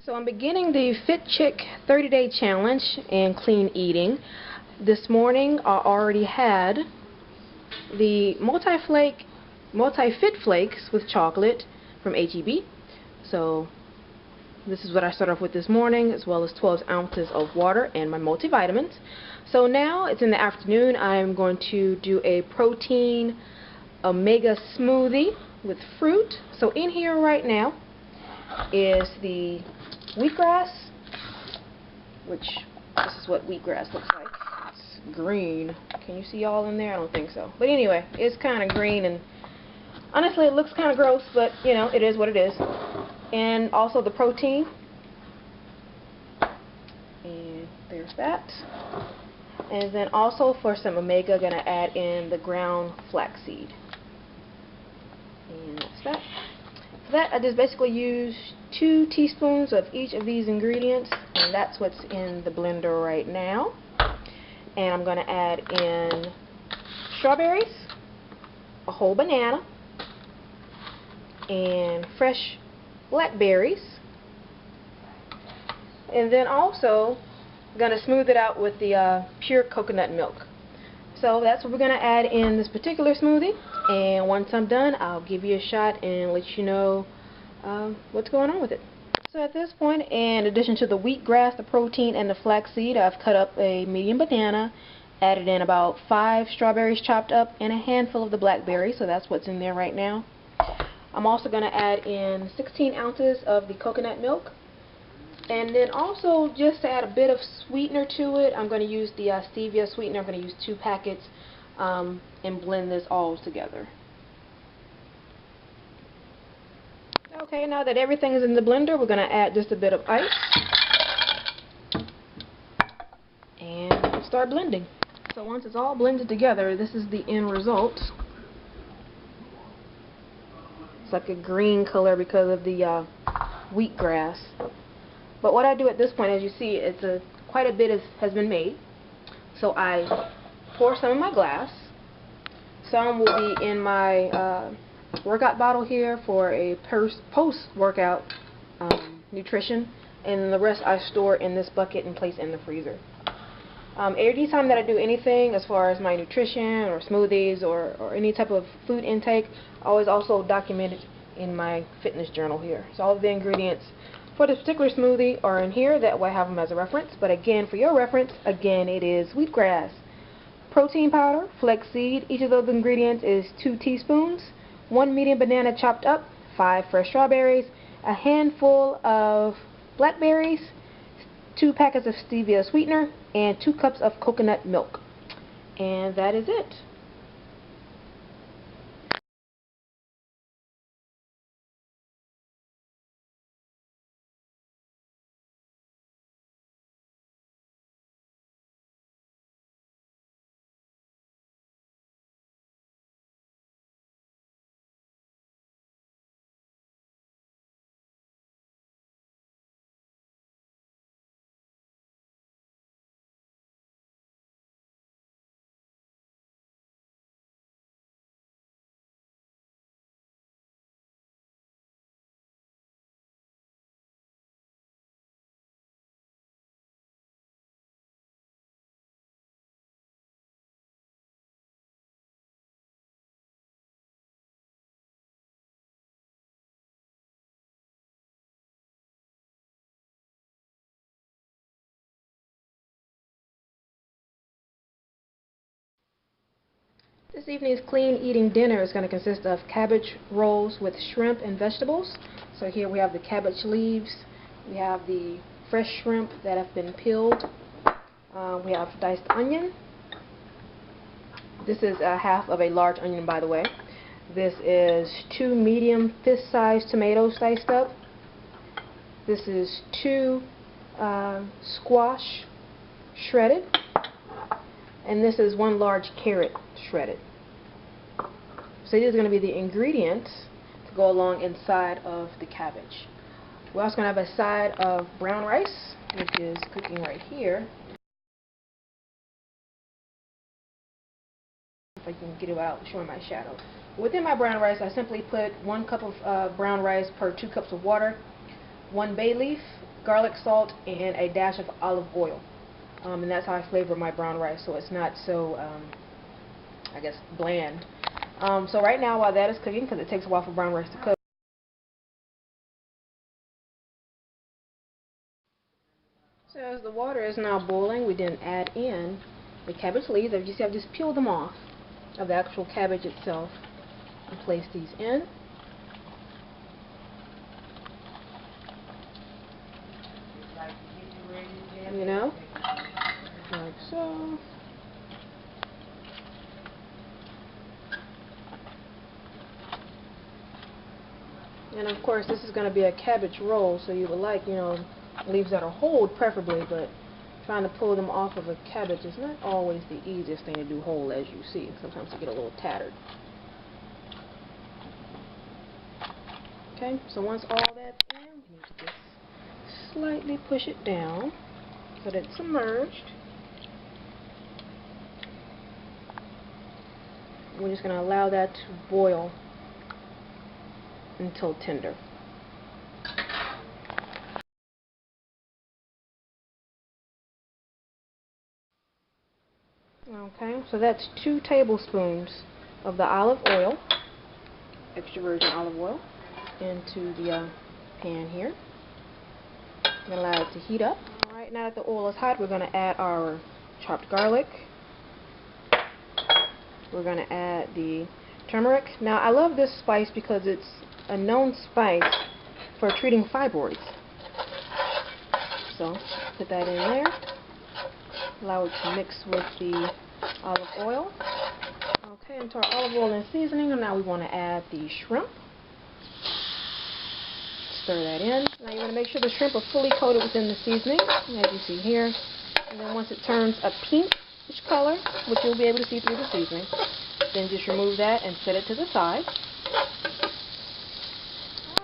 So I'm beginning the Fit Chick 30-day challenge and clean eating. This morning I already had the multi-fit flakes with chocolate from H-E-B. So this is what I start off with this morning, as well as 12 ounces of water and my multivitamins. So now it's in the afternoon. I'm going to do a protein omega smoothie with fruit. So in here right now is the wheatgrass, which this is what wheatgrass looks like. It's green. Can you see all in there? I don't think so. But anyway, it's kind of green, and honestly it looks kind of gross, but you know, it is what it is. And also the protein. And there's that. And then also for some omega, gonna add in the ground flaxseed. And that's that. For that, I just basically use 2 teaspoons of each of these ingredients, and that's what's in the blender right now. And I'm going to add in strawberries, a whole banana, and fresh blackberries. And then also going to smooth it out with the pure coconut milk. So that's what we're going to add in this particular smoothie. And once I'm done, I'll give you a shot and let you know what's going on with it. So at this point, in addition to the wheatgrass, the protein, and the flaxseed, I've cut up a medium banana, added in about 5 strawberries chopped up, and a handful of the blackberries. So that's what's in there right now. I'm also going to add in 16 ounces of the coconut milk. And then also, just to add a bit of sweetener to it, I'm going to use the stevia sweetener. I'm going to use 2 packets and blend this all together. Okay, now that everything is in the blender, we're going to add just a bit of ice and start blending. So once it's all blended together, this is the end result. It's like a green color because of the wheatgrass. But what I do at this point, as you see, quite a bit has been made. So I pour some in my glass. Some will be in my workout bottle here for a post-workout nutrition, and the rest I store in this bucket and place in the freezer. Every time that I do anything as far as my nutrition or smoothies or any type of food intake, I always also document it in my fitness journal here. So all of the ingredients for this particular smoothie are in here. That way I have them as a reference. But again, for your reference, again, it is wheatgrass, protein powder, flaxseed. Each of those ingredients is 2 teaspoons, 1 medium banana chopped up, 5 fresh strawberries, a handful of blackberries, 2 packets of stevia sweetener, and 2 cups of coconut milk. And that is it. This evening's clean eating dinner is going to consist of cabbage rolls with shrimp and vegetables. So here we have the cabbage leaves, we have the fresh shrimp that have been peeled, we have diced onion. This is half of a large onion, by the way. This is 2 medium fist-sized tomatoes diced up. This is 2 squash shredded. And this is 1 large carrot shredded. So these are going to be the ingredients to go along inside of the cabbage. We're also going to have a side of brown rice, which is cooking right here. If I can get it without showing my shadow. Within my brown rice, I simply put 1 cup of brown rice per 2 cups of water, 1 bay leaf, garlic salt, and a dash of olive oil. And that's how I flavor my brown rice, so it's not so, I guess, bland. So right now, while that is cooking, because it takes a while for brown rice to cook, so as the water is now boiling, we then add in the cabbage leaves. As you see, I've just peeled them off of the actual cabbage itself and place these in. You know, like so. And of course, this is going to be a cabbage roll, so you would like, you know, leaves that are whole preferably, but trying to pull them off of a cabbage is not always the easiest thing to do whole, as you see. Sometimes they get a little tattered. Okay, so once all that's in, we need to just slightly push it down so that it's submerged. We're just going to allow that to boil until tender. Okay, so that's 2 tablespoons of the olive oil, extra virgin olive oil, into the pan here. I'm going to allow it to heat up. Alright, now that the oil is hot, we're going to add our chopped garlic. We're going to add the turmeric. Now, I love this spice because it's a known spice for treating fibroids. So, put that in there. Allow it to mix with the olive oil. Okay, into our olive oil and seasoning, and now we want to add the shrimp. Stir that in. Now you're going to make sure the shrimp are fully coated within the seasoning, as you see here. And then once it turns a pinkish color, which you'll be able to see through the seasoning, then just remove that and set it to the side.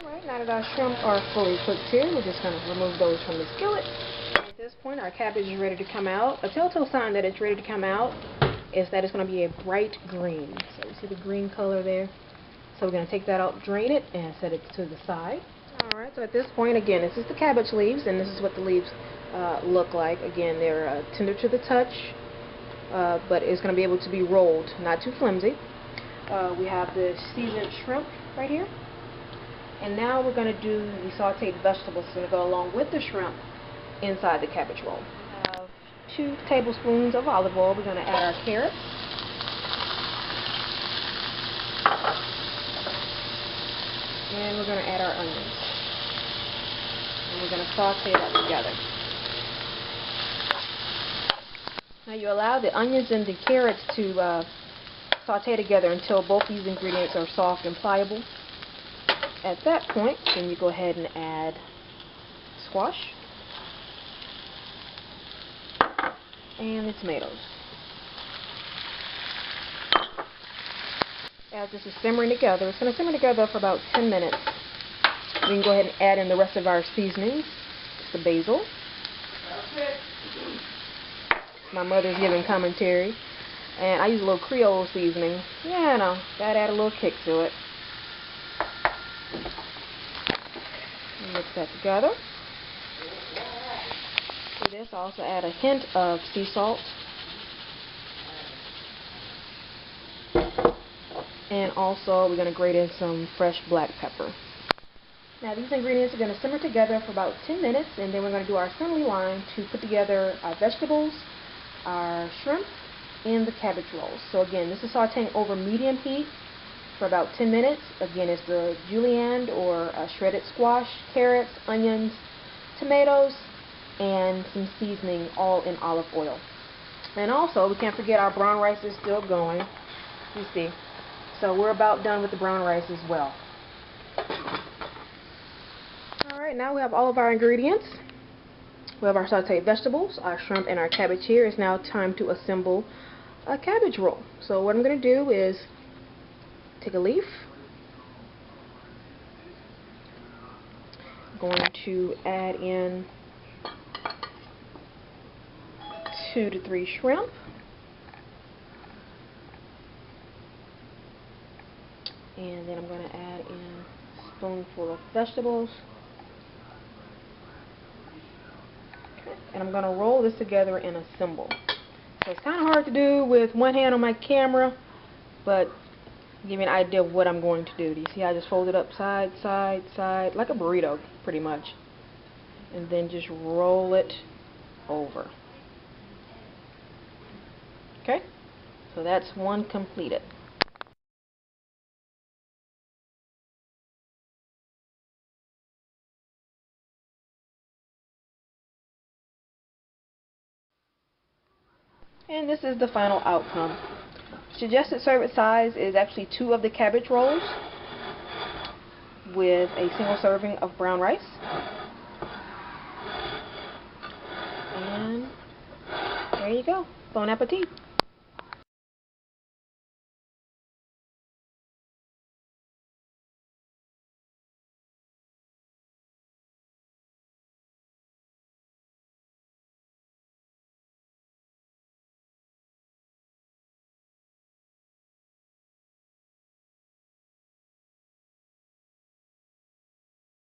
Alright, now that our shrimp are fully cooked here, we're just going to remove those from the skillet. At this point, our cabbage is ready to come out. A telltale sign that it's ready to come out is that it's going to be a bright green. So you see the green color there? So we're going to take that out, drain it, and set it to the side. Alright, so at this point, again, this is the cabbage leaves, and this is what the leaves look like. Again, they're tender to the touch, but it's going to be able to be rolled, not too flimsy. We have the seasoned shrimp right here. And now we're going to do the sauteed vegetables that's going to go along with the shrimp inside the cabbage roll. We have 2 tablespoons of olive oil. We're going to add our carrots. And we're going to add our onions. And we're going to saute that together. Now you allow the onions and the carrots to saute together until both these ingredients are soft and pliable. At that point, then you go ahead and add squash and the tomatoes. As this is simmering together, it's going to simmer together for about 10 minutes. We can go ahead and add in the rest of our seasonings. It's the basil. My mother's giving commentary. And I use a little Creole seasoning. Yeah, I know. Gotta add a little kick to it. Mix that together. To this, I also add a hint of sea salt. And also, we're going to grate in some fresh black pepper. Now, these ingredients are going to simmer together for about 10 minutes, and then we're going to do our assembly line to put together our vegetables, our shrimp, and the cabbage rolls. So again, this is sauteing over medium heat for about 10 minutes. Again, it's the julienne or shredded squash, carrots, onions, tomatoes, and some seasoning, all in olive oil. And also, we can't forget our brown rice is still going. You see. So we're about done with the brown rice as well. Alright, now we have all of our ingredients. We have our sauteed vegetables, our shrimp, and our cabbage here. It's now time to assemble a cabbage roll. So what I'm going to do is take a leaf. I'm going to add in 2 to 3 shrimp. And then I'm going to add in a spoonful of vegetables. and I'm going to roll this together in a symbol. So it's kind of hard to do with one hand on my camera, but give you an idea of what I'm going to do. Do you see how I just fold it up side, side, side, like a burrito, pretty much. And then just roll it over. Okay? So that's one completed. And this is the final outcome. Suggested serving size is actually 2 of the cabbage rolls with a single serving of brown rice. And there you go. Bon appetit.